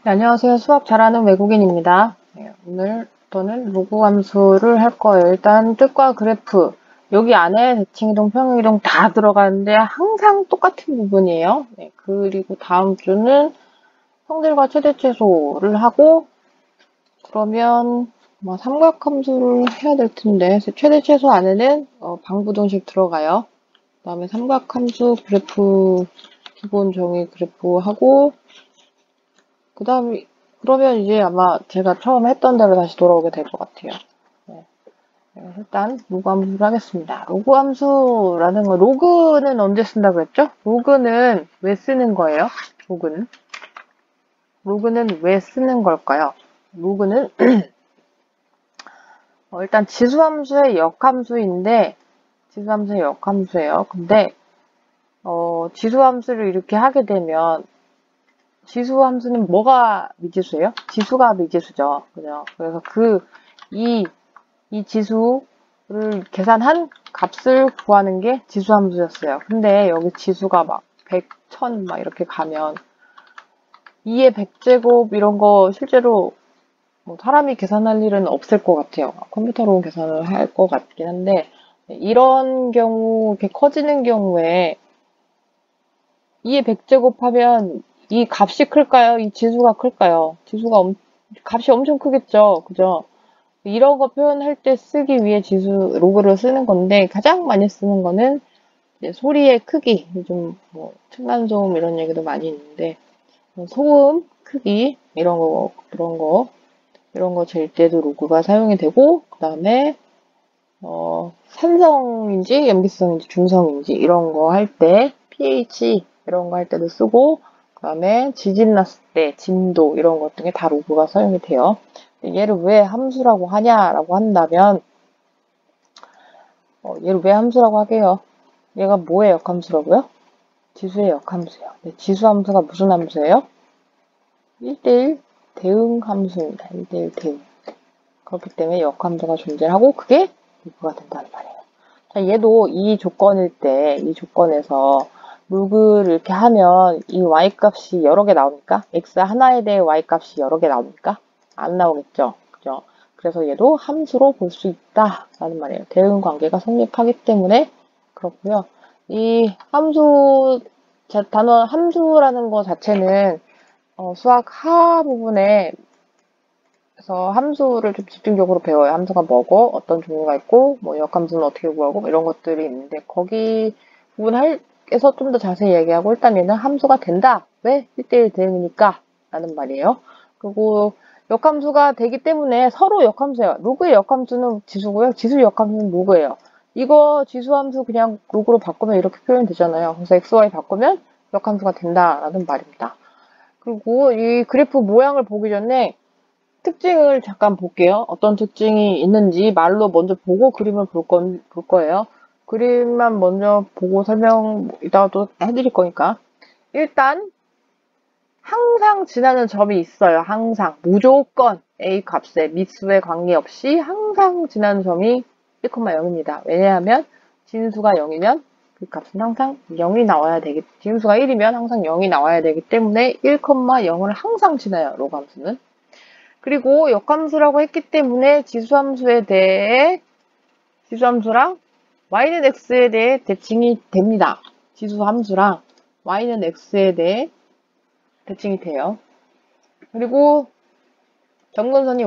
네, 안녕하세요. 수학 잘하는 외국인입니다. 네, 오늘부터는 로그 함수를 할 거예요. 일단 뜻과 그래프, 여기 안에 대칭이동, 평행이동 다 들어가는데 항상 똑같은 부분이에요. 네, 그리고 다음 주는 성질과 최대최소를 하고, 그러면 삼각함수를 해야 될 텐데 최대최소 안에는 방부등식 들어가요. 그 다음에 삼각함수 그래프, 기본 정의 그래프 하고, 그 다음에, 그러면 이제 아마 제가 처음 했던 대로 다시 돌아오게 될 것 같아요. 네. 일단, 로그 함수를 하겠습니다. 로그 함수라는 거, 로그는 언제 쓴다 그랬죠? 로그는 왜 쓰는 거예요? 로그는? 로그는 왜 쓰는 걸까요? 로그는, 일단 지수함수의 역함수인데, 지수함수의 역함수예요. 근데, 지수함수를 이렇게 하게 되면, 지수 함수는 뭐가 미지수예요? 지수가 미지수죠. 그죠? 그래서 이 지수를 계산한 값을 구하는 게 지수 함수였어요. 근데 여기 지수가 막 100, 1000 막 이렇게 가면 2의 100제곱 이런 거 실제로 뭐 사람이 계산할 일은 없을 것 같아요. 컴퓨터로 계산을 할 것 같긴 한데 이런 경우, 이렇게 커지는 경우에 2의 100제곱 하면 이 값이 클까요? 이 지수가 클까요? 값이 엄청 크겠죠. 그죠? 이런 거 표현할 때 쓰기 위해 지수, 로그를 쓰는 건데, 가장 많이 쓰는 거는 이제 소리의 크기, 요즘 뭐, 층간소음 이런 얘기도 많이 있는데, 소음, 크기, 이런 거 잴 때도 로그가 사용이 되고, 그 다음에, 산성인지, 염기성인지, 중성인지, 이런 거 할 때, pH, 이런 거 할 때도 쓰고, 그 다음에 지진 났을 때, 진도, 이런 것 등에 다 로그가 사용이 돼요. 얘를 왜 함수라고 하냐라고 한다면, 얘를 왜 함수라고 하게요? 얘가 뭐의 역함수라고요? 지수의 역함수예요. 네, 지수 함수가 무슨 함수예요? 1대1 대응 함수입니다. 1대1 대응. 그렇기 때문에 역함수가 존재하고 그게 로그가 된다는 말이에요. 자, 얘도 이 조건일 때, 이 조건에서 로그를 이렇게 하면 이 y값이 여러 개 나옵니까? x 하나에 대해 y값이 여러 개 나옵니까? 안 나오겠죠. 그죠? 그래서 얘도 함수로 볼 수 있다라는 말이에요. 대응 관계가 성립하기 때문에 그렇고요. 이 함수, 단어 함수라는 거 자체는 수학 하 부분에 그래서 함수를 좀 집중적으로 배워요. 함수가 뭐고, 어떤 종류가 있고, 뭐 역함수는 어떻게 구하고, 뭐 이런 것들이 있는데, 거기 부분에서 좀 더 자세히 얘기하고, 일단 얘는 함수가 된다. 왜? 1대1 대응이니까. 라는 말이에요. 그리고 역함수가 되기 때문에 서로 역함수예요. 로그의 역함수는 지수고요. 지수 역함수는 로그예요. 이거 지수함수 그냥 로그로 바꾸면 이렇게 표현되잖아요. 그래서 xy 바꾸면 역함수가 된다라는 말입니다. 그리고 이 그래프 모양을 보기 전에 특징을 잠깐 볼게요. 어떤 특징이 있는지 말로 먼저 보고 그림을 볼 거예요. 그림만 먼저 보고 설명 이따가 또 해드릴 거니까. 일단 항상 지나는 점이 있어요. 항상. 무조건 A 값에 미수에 관계없이 항상 지나는 점이 1,0입니다. 왜냐하면 진수가 0이면 그 값은 항상 0이 나와야 되기, 진수가 1이면 항상 0이 나와야 되기 때문에 1,0을 항상 지나요. 로그 함수는. 그리고 역함수라고 했기 때문에 지수함수랑 y는 x에 대해 대칭이 됩니다. 지수함수랑 y는 x에 대해 대칭이 돼요. 그리고 점근선이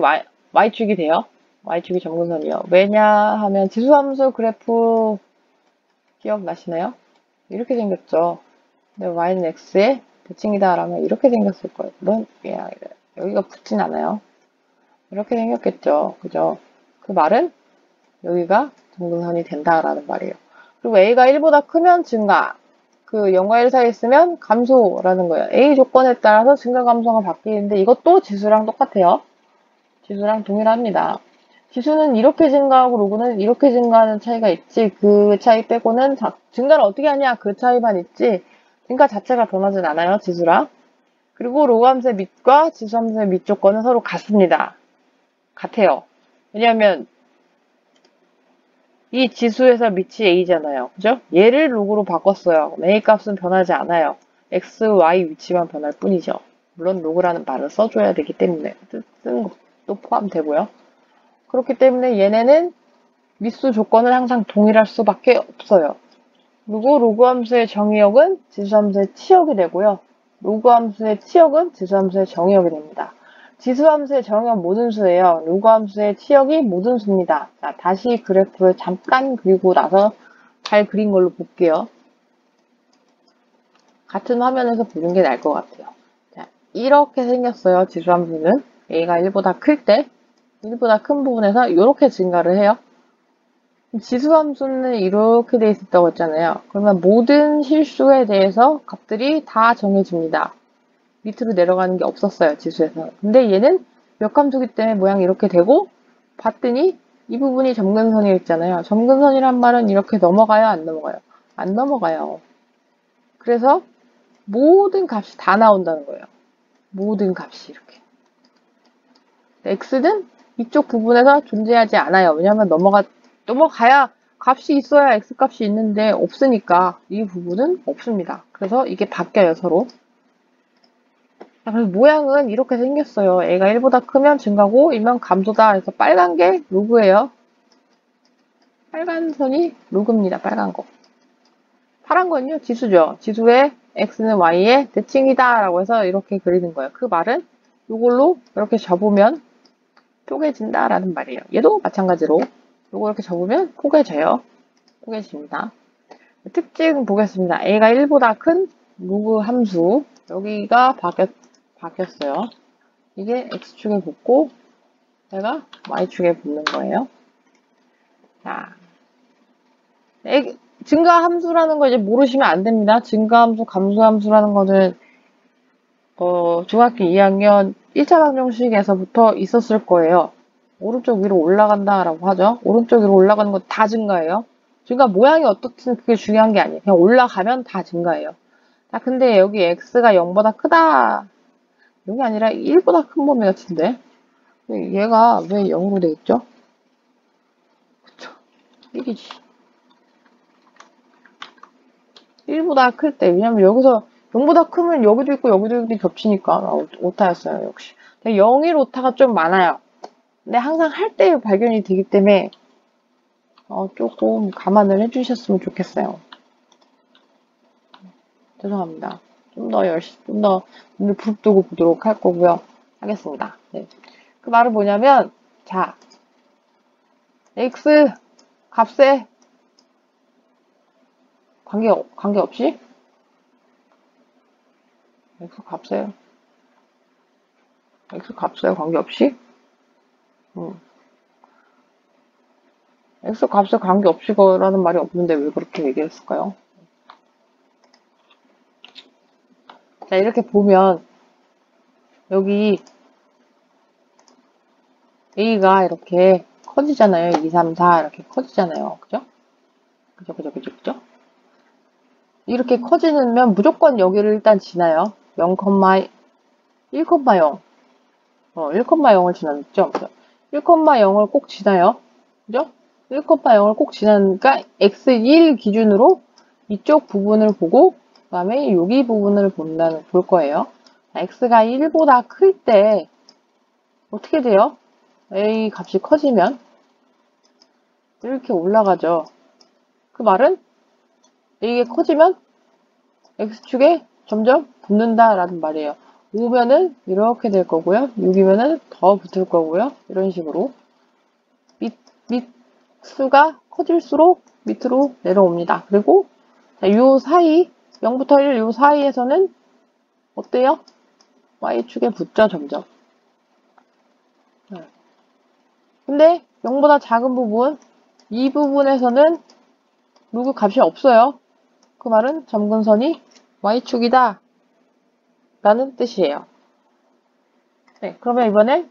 y축이 돼요. y축이 점근선이요. 왜냐하면 지수함수 그래프 기억나시나요? 이렇게 생겼죠. 근데 y는 x에 대칭이다 라면 이렇게 생겼을 거예요. 물론 여기가 붙진 않아요. 이렇게 생겼겠죠. 그죠? 그 말은 여기가 점근선이 된다라는 말이에요. 그리고 a가 1보다 크면 증가, 그 0과 1 사이에 있으면 감소라는 거예요. a 조건에 따라서 증가 감소가 바뀌는데 이것도 지수랑 똑같아요. 지수랑 동일합니다. 지수는 이렇게 증가하고 로그는 이렇게 증가하는 차이가 있지, 그 차이 빼고는 증가를 어떻게 하냐 그 차이만 있지 증가 자체가 변하진 않아요. 지수랑. 그리고 로그 함수의 밑과 지수 함수의 밑 조건은 서로 같아요. 왜냐하면 이 지수에서 밑이 a잖아요. 그죠? 얘를 로그로 바꿨어요. a 값은 변하지 않아요. x, y 위치만 변할 뿐이죠. 물론 로그라는 말을 써줘야 되기 때문에 쓰는 것도 포함되고요. 그렇기 때문에 얘네는 미수 조건은 항상 동일할 수밖에 없어요. 그리고 로그 함수의 정의역은 지수 함수의 치역이 되고요. 로그 함수의 치역은 지수 함수의 정의역이 됩니다. 지수 함수의 정의역은 모든 수예요. 로그 함수의 치역이 모든 수입니다. 자, 다시 그래프를 잠깐 그리고 나서 잘 그린 걸로 볼게요. 같은 화면에서 보는 게 나을 것 같아요. 자, 이렇게 생겼어요. 지수 함수는 a가 1보다 클 때 1보다 큰 부분에서 이렇게 증가를 해요. 지수 함수는 이렇게 돼 있었다고 했잖아요. 그러면 모든 실수에 대해서 값들이 다 정해집니다. 밑으로 내려가는 게 없었어요. 지수에서. 근데 얘는 몇 함수기 때문에 모양이 이렇게 되고 봤더니 이 부분이 점근선이 있잖아요. 점근선이란 말은 이렇게 넘어가요? 안 넘어가요? 안 넘어가요. 그래서 모든 값이 다 나온다는 거예요. 모든 값이 이렇게. x는 이쪽 부분에서 존재하지 않아요. 왜냐하면 넘어가야 값이 있어야 x 값이 있는데 없으니까 이 부분은 없습니다. 그래서 이게 바뀌어요, 서로. 자, 그래서 모양은 이렇게 생겼어요. a가 1보다 크면 증가고 1면 감소다. 그래서 빨간 게 로그예요. 빨간 선이 로그입니다. 빨간 거. 파란 건요, 지수죠. 지수의 x는 y의 대칭이다 라고 해서 이렇게 그리는 거예요. 그 말은 이걸로 이렇게 접으면 쪼개진다 라는 말이에요. 얘도 마찬가지로 이거 이렇게 접으면 포개져요. 포개집니다. 특징 보겠습니다. a가 1보다 큰 로그 함수 여기가 바뀌었어요. 이게 x축에 붙고 얘가 y축에 붙는 거예요. 자, 증가 함수라는 거 이제 모르시면 안 됩니다. 증가 함수, 감소 함수라는 거는 중학교 2학년 1차 방정식에서부터 있었을 거예요. 오른쪽 위로 올라간다라고 하죠. 오른쪽 위로 올라가는 건 다 증가예요. 증가 모양이 어떻든 그게 중요한 게 아니에요. 그냥 올라가면 다 증가예요. 자, 근데 여기 x가 0보다 크다. 이게 아니라 1보다 큰 범위 같은데. 얘가 왜 0으로 돼 있죠? 그쵸. 1이지. 1보다 클 때. 왜냐면 여기서 0보다 크면 여기도 있고 여기도 겹치니까. 오타였어요, 역시. 0일 오타가 좀 많아요. 근데 항상 할 때 발견이 되기 때문에 조금 감안을 해주셨으면 좋겠어요. 죄송합니다. 좀 더 눈을 부릅뜨고 보도록 할 거고요. 하겠습니다. 네. 그 말은 뭐냐면, 자, x 값에 관계없이 x 값에 관계없이 x 값에 관계없이라는 말이 없는데 왜 그렇게 얘기했을까요? 자, 이렇게 보면 여기 a가 이렇게 커지잖아요. 2, 3, 4 이렇게 커지잖아요. 그죠? 그죠? 이렇게 커지면 무조건 여기를 일단 지나요. 0, 1,0 1,0을 지났죠? 1,0을 꼭 지나요. 그죠? 1,0을 꼭 지나니까 x1 기준으로 이쪽 부분을 보고 그 다음에 여기 부분을 볼 거예요. x가 1보다 클 때 어떻게 돼요? a 값이 커지면 이렇게 올라가죠. 그 말은 이게 커지면 x축에 점점 붙는다라는 말이에요. 5면은 이렇게 될 거고요. 6이면은 더 붙을 거고요. 이런 식으로 수가 커질수록 밑으로 내려옵니다. 그리고 요 사이 0부터 1 요 사이에서는 어때요? y축에 붙죠. 점점. 근데 0보다 작은 부분 이 부분에서는 로그 값이 없어요. 그 말은 점근선이 y축이다 라는 뜻이에요. 네, 그러면 이번에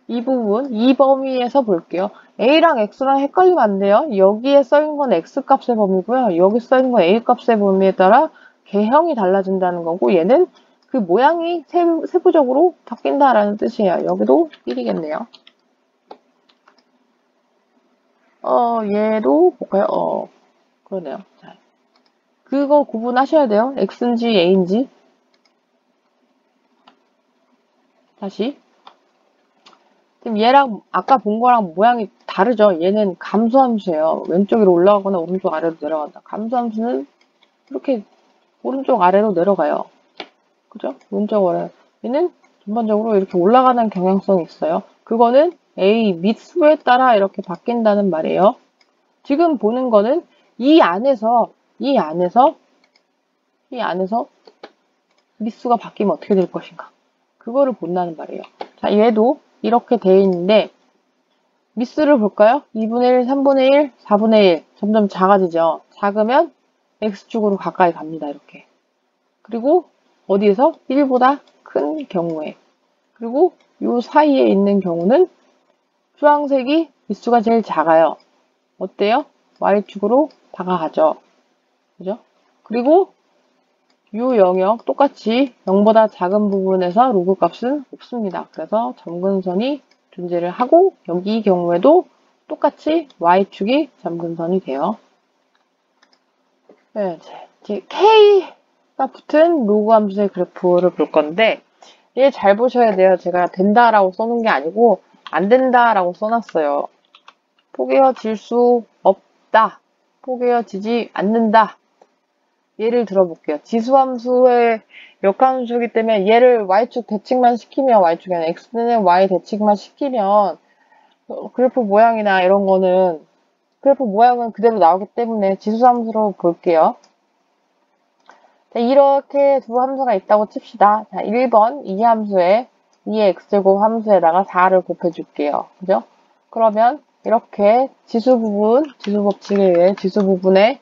이 부분, 이 범위에서 볼게요. a랑 x랑 헷갈리면 안 돼요. 여기에 써있는 건 x값의 범위고요. 여기 써있는 건 a값의 범위에 따라 개형이 달라진다는 거고 얘는 그 모양이 세부적으로 바뀐다라는 뜻이에요. 여기도 1이겠네요. 얘도 볼까요? 그러네요. 자, 그거 구분하셔야 돼요. x인지 a인지. 다시. 지금 얘랑 아까 본 거랑 모양이 다르죠? 얘는 감소함수예요. 왼쪽으로 올라가거나 오른쪽 아래로 내려간다. 감소함수는 이렇게 오른쪽 아래로 내려가요. 그죠? 왼쪽 아래. 얘는 전반적으로 이렇게 올라가는 경향성이 있어요. 그거는 A 밑수에 따라 이렇게 바뀐다는 말이에요. 지금 보는 거는 이 안에서 밑수가 바뀌면 어떻게 될 것인가. 그거를 본다는 말이에요. 자, 얘도 이렇게 돼 있는데 밑수를 볼까요? 2분의 1, 3분의 1, 4분의 1 점점 작아지죠. 작으면 X축으로 가까이 갑니다. 이렇게. 그리고 어디에서? 1보다 큰 경우에. 그리고 요 사이에 있는 경우는 주황색이 밑수가 제일 작아요. 어때요? Y축으로 다가가죠. 그죠? 그리고 요 영역 똑같이 0보다 작은 부분에서 로그 값은 없습니다. 그래서 점근선이 존재를 하고 여기 경우에도 똑같이 Y축이 점근선이 돼요. 네, 이제 K가 붙은 로그 함수의 그래프를 볼 건데 얘 잘 보셔야 돼요. 제가 된다라고 써놓은 게 아니고 안 된다라고 써놨어요. 포개어질 수 없다. 포개어지지 않는다. 예를 들어볼게요. 지수함수의 역함수이기 때문에 얘를 y축 대칭만 시키면 y축이 아니라 x는 y 대칭만 시키면 그래프 모양이나 이런 거는 그래프 모양은 그대로 나오기 때문에 지수함수로 볼게요. 자, 이렇게 두 함수가 있다고 칩시다. 자, 1번 이 함수에 2의 x제곱 함수에다가 4를 곱해줄게요. 그죠? 그러면 이렇게 지수 법칙에 의해 지수 부분에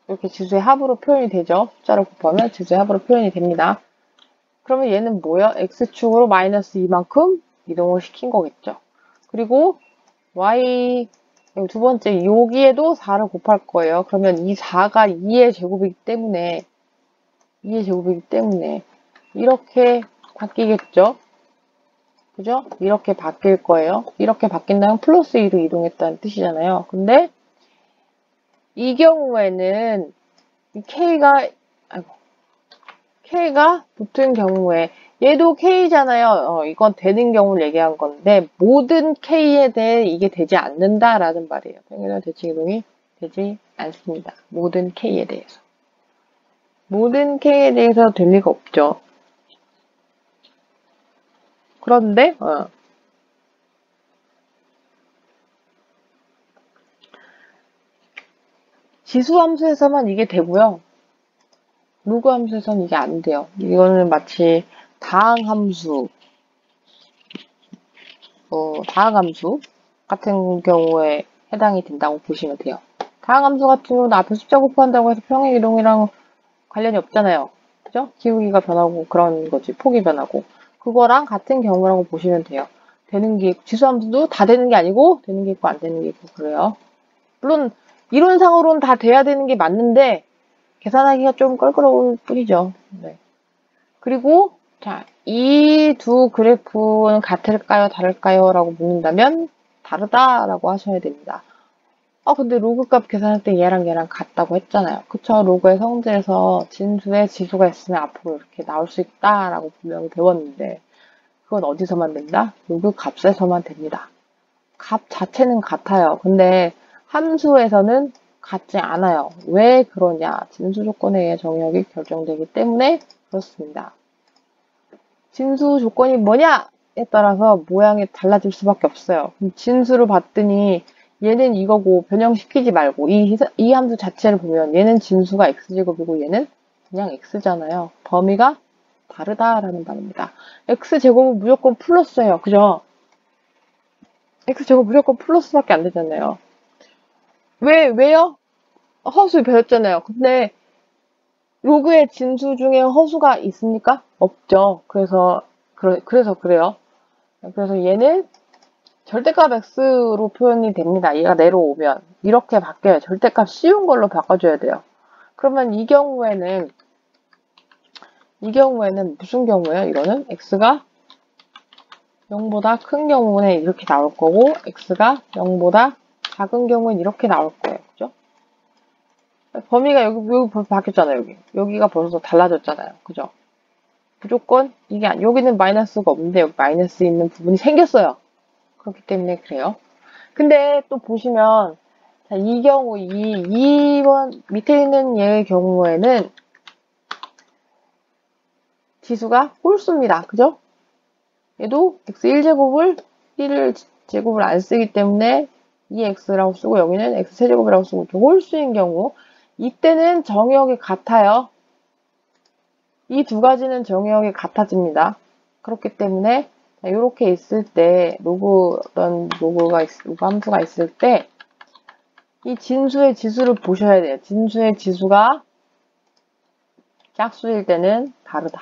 이렇게 지수의 합으로 표현이 되죠. 숫자를 곱하면 지수의 합으로 표현이 됩니다. 그러면 얘는 뭐예요? x축으로 마이너스 2만큼 이동을 시킨 거겠죠. 그리고 y 두 번째 여기에도 4를 곱할 거예요. 그러면 이 4가 2의 제곱이기 때문에 이렇게 바뀌겠죠. 그죠? 이렇게 바뀔 거예요. 이렇게 바뀐다면 플러스 2로 이동했다는 뜻이잖아요. 근데 이 경우에는 K가 붙은 경우에 얘도 K잖아요. 이건 되는 경우를 얘기한 건데 모든 K에 대해 이게 되지 않는다라는 말이에요. 평균 대칭 이동이 되지 않습니다. 모든 K에 대해서. 모든 K에 대해서 될 리가 없죠. 그런데 지수함수에서만 이게 되고요. 로그 함수에서는 이게 안 돼요. 이거는 마치 다항함수 같은 경우에 해당이 된다고 보시면 돼요. 다항함수 같은 경우는 앞에 숫자 곱한다고 해서 평행 이동이랑 관련이 없잖아요. 그죠? 기울기가 변하고 그런 거지. 폭이 변하고. 그거랑 같은 경우라고 보시면 돼요. 되는 게 지수함수도 다 되는 게 아니고 되는 게 있고 안 되는 게 있고 그래요. 물론 이론상으로는 다 돼야 되는 게 맞는데 계산하기가 좀 껄끄러울 뿐이죠. 네. 그리고 자, 이 두 그래프는 같을까요? 다를까요? 라고 묻는다면 다르다라고 하셔야 됩니다. 근데 로그값 계산할 때 얘랑 같다고 했잖아요. 그쵸? 로그의 성질에서 진수에 지수가 있으면 앞으로 이렇게 나올 수 있다라고 분명히 배웠는데 그건 어디서만 된다? 로그 값에서만 됩니다. 값 자체는 같아요. 근데 함수에서는 같지 않아요. 왜 그러냐? 진수 조건에 의해 정의역이 결정되기 때문에 그렇습니다. 진수 조건이 뭐냐에 따라서 모양이 달라질 수밖에 없어요. 진수를 봤더니 얘는 이거고 변형시키지 말고 이 함수 자체를 보면 얘는 진수가 x제곱이고 얘는 그냥 x잖아요. 범위가 다르다라는 말입니다. x제곱은 무조건 플러스예요. 그죠? x제곱 무조건 플러스밖에 안 되잖아요. 왜요? 허수 배웠잖아요. 근데 로그의 진수 중에 허수가 있습니까? 없죠. 그래서 그래요. 그래서 얘는 절대값 x로 표현이 됩니다. 얘가 내려오면 이렇게 바뀌어요. 절대값 쉬운 걸로 바꿔줘야 돼요. 그러면 이 경우에는 무슨 경우예요? 이거는 x가 0보다 큰 경우는 이렇게 나올 거고 x가 0보다 작은 경우는 이렇게 나올 거예요. 그죠? 범위가 여기 벌써 바뀌었잖아요. 여기가 벌써 달라졌잖아요. 그죠? 무조건 이게 여기는 마이너스가 없는데 여기 마이너스 있는 부분이 생겼어요. 그렇기 때문에 그래요. 근데 또 보시면 자, 이 경우 2번 밑에 있는 얘의 경우에는 지수가 홀수입니다. 그죠? 얘도 x1제곱을 1제곱을 안 쓰기 때문에 2x라고 쓰고 여기는 x세제곱이라고 쓰고 홀수인 경우 이때는 정의역이 같아요. 이 두 가지는 정의역이 같아집니다. 그렇기 때문에 이렇게 있을 때 로그 함수가 있을 때 이 진수의 지수를 보셔야 돼요. 진수의 지수가 짝수일 때는 다르다.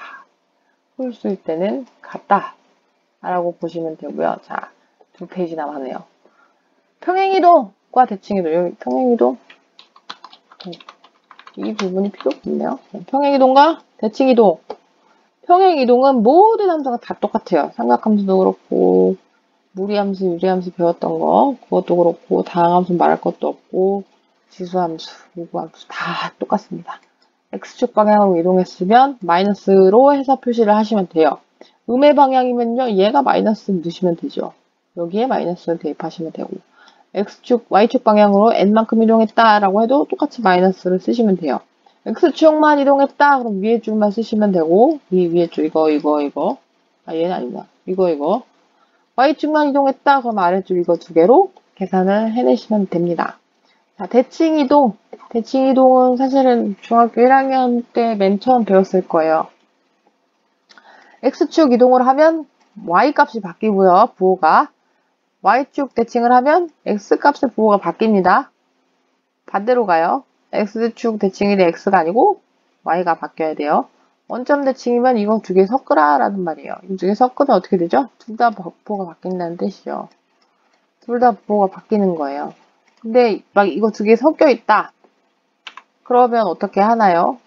홀수일 때는 같다. 라고 보시면 되고요. 자, 2페이지 남았네요. 평행이동과 대칭이동. 여기 평행이동. 이 부분이 필요 없네요. 평행이동과 대칭이동. 평행이동은 모든 함수가 다 똑같아요. 삼각함수도 그렇고, 무리함수, 유리함수 배웠던 거, 그것도 그렇고, 다항함수 말할 것도 없고, 지수함수, 요구함수 다 똑같습니다. x축 방향으로 이동했으면 마이너스로 해서 표시를 하시면 돼요. 음의 방향이면요, 얘가 마이너스 넣으시면 되죠. 여기에 마이너스를 대입하시면 되고, x축, y축 방향으로 n만큼 이동했다라고 해도 똑같이 마이너스를 쓰시면 돼요. x축만 이동했다, 그럼 위에 줄만 쓰시면 되고, 이 위에 줄, 이거. 아, 얘는 아니다. 이거. y축만 이동했다, 그럼 아래줄 이거 두 개로 계산을 해내시면 됩니다. 자, 대칭이동. 대칭이동은 사실은 중학교 1학년 때 맨 처음 배웠을 거예요. x축 이동을 하면 y값이 바뀌고요, 부호가. y축 대칭을 하면 x값의 부호가 바뀝니다. 반대로 가요. x축 대칭이 돼 x가 아니고 y가 바뀌어야 돼요. 원점 대칭이면 이거 두 개 섞으라 라는 말이에요. 이 두 개 섞으면 어떻게 되죠? 둘 다 부호가 바뀐다는 뜻이죠. 둘 다 부호가 바뀌는 거예요. 근데 막 이거 두 개 섞여 있다. 그러면 어떻게 하나요?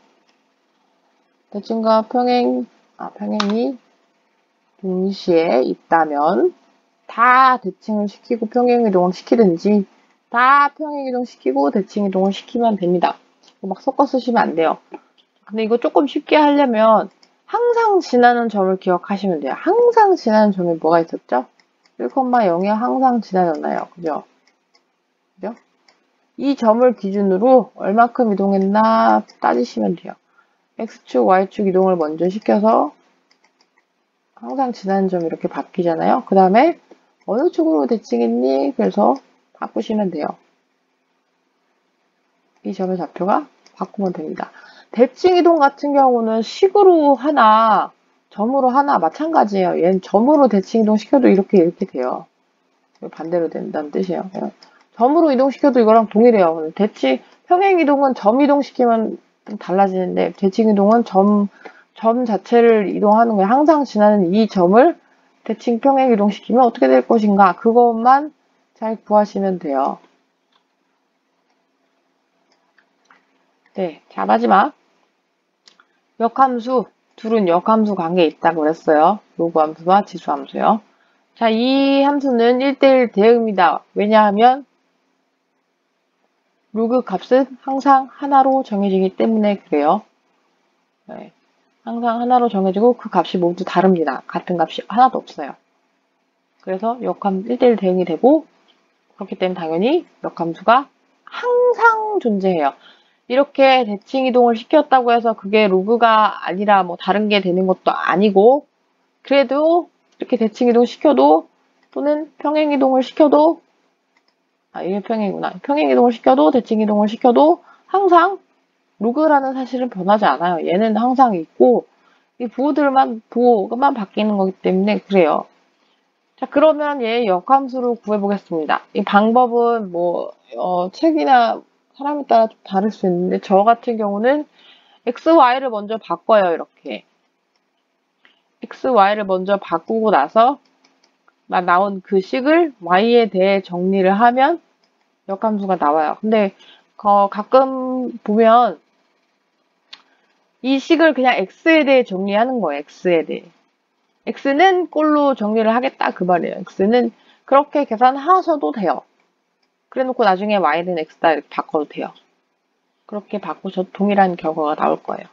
대칭과 평행이 동시에 있다면 다 대칭을 시키고 평행이동을 시키든지 다 평행이동 시키고 대칭이동을 시키면 됩니다. 막 섞어 쓰시면 안 돼요. 근데 이거 조금 쉽게 하려면 항상 지나는 점을 기억하시면 돼요. 항상 지나는 점이 뭐가 있었죠? 1,0에 항상 지나잖아요. 그죠? 이 점을 기준으로 얼마큼 이동했나 따지시면 돼요. x축, y축 이동을 먼저 시켜서 항상 지나는 점이 이렇게 바뀌잖아요. 그 다음에 어느 축으로 대칭했니? 그래서 바꾸시면 돼요. 이 점의 좌표가 바꾸면 됩니다. 대칭 이동 같은 경우는 식으로 하나, 점으로 하나 마찬가지예요. 얘는 점으로 대칭 이동 시켜도 이렇게 돼요. 반대로 된다는 뜻이에요. 점으로 이동시켜도 이거랑 동일해요. 평행 이동은 점 이동시키면 좀 달라지는데 대칭 이동은 점 자체를 이동하는 거예요. 항상 지나는 이 점을 대칭 평행 이동시키면 어떻게 될 것인가 그것만 잘 구하시면 돼요. 네, 자 마지막 역함수 둘은 역함수 관계에 있다고 그랬어요. 로그함수와 지수함수요. 자, 이 함수는 1대1 대응입니다. 왜냐하면 로그 값은 항상 하나로 정해지기 때문에 그래요. 네, 항상 하나로 정해지고 그 값이 모두 다릅니다. 같은 값이 하나도 없어요. 그래서 역함 1대1 대응이 되고 그렇기 때문에 당연히 역함수가 항상 존재해요. 이렇게 대칭 이동을 시켰다고 해서 그게 로그가 아니라 뭐 다른 게 되는 것도 아니고 그래도 이렇게 대칭 이동 시켜도 또는 평행 이동을 시켜도 이게 평행이구나. 평행 이동을 시켜도 대칭 이동을 시켜도 항상 로그라는 사실은 변하지 않아요. 얘는 항상 있고 이 부호만 바뀌는 거기 때문에 그래요. 자, 그러면 얘 역함수로 구해보겠습니다. 이 방법은 책이나 사람에 따라 좀 다를 수 있는데 저 같은 경우는 x, y를 먼저 바꿔요. 이렇게 x, y를 먼저 바꾸고 나서 나온 그 식을 y에 대해 정리를 하면 역함수가 나와요. 근데 가끔 보면 이 식을 그냥 x에 대해 정리하는 거예요. x에 대해. x는 꼴로 정리를 하겠다 그 말이에요. x는 그렇게 계산하셔도 돼요. 그래놓고 나중에 y는 x다 이렇게 바꿔도 돼요. 그렇게 바꾸셔도 동일한 결과가 나올 거예요.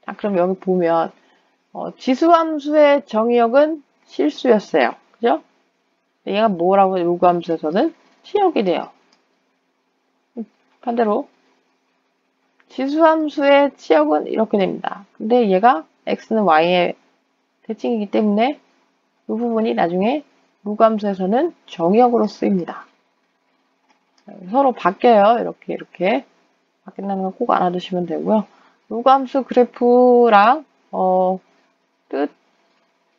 자, 그럼 여기 보면 지수함수의 정의역은 실수였어요. 그죠? 얘가 뭐라고 요구함수에서는 치역이 돼요. 반대로 지수함수의 치역은 이렇게 됩니다. 근데 얘가 x는 y의 대칭이기 때문에 이 부분이 나중에 무감수에서는 정의역으로 쓰입니다. 서로 바뀌어요. 이렇게 바뀐다는 거 꼭 알아두시면 되고요. 무감수 그래프랑 뜻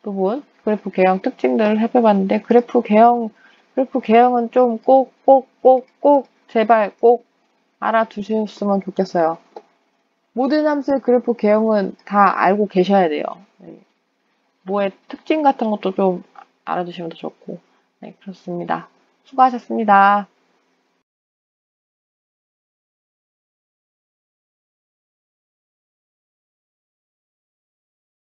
부분, 그래프 개형 특징들을 살펴봤는데 그래프 개형은 좀 꼭 제발 꼭 알아두셨으면 좋겠어요. 모든 함수의 그래프 개형은 다 알고 계셔야 돼요. 뭐의 특징 같은 것도 좀 알아두시면 더 좋고. 네, 그렇습니다. 수고하셨습니다.